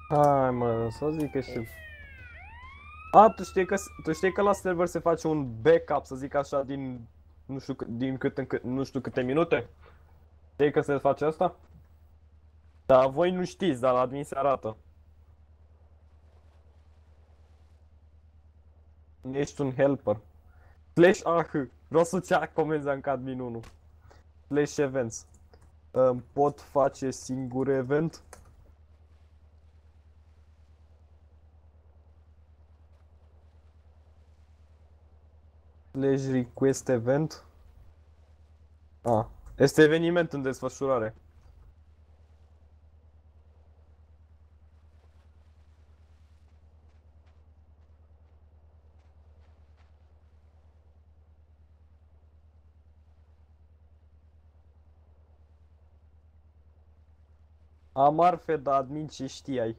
Hai mă, să zic că știu. A, tu știi că la server se face un backup, să zic așa, din nu știu, din cât în cât, nu știu câte minute? Știi că se face asta? Da, voi nu știți, dar la admin se arată. Ești un helper. Slash ah, vreau să ți comenzi în admin 1. Slash events. Pot face singur event? Slash request event? Ah, este eveniment în desfășurare. Am arfe, dar admin ce știai.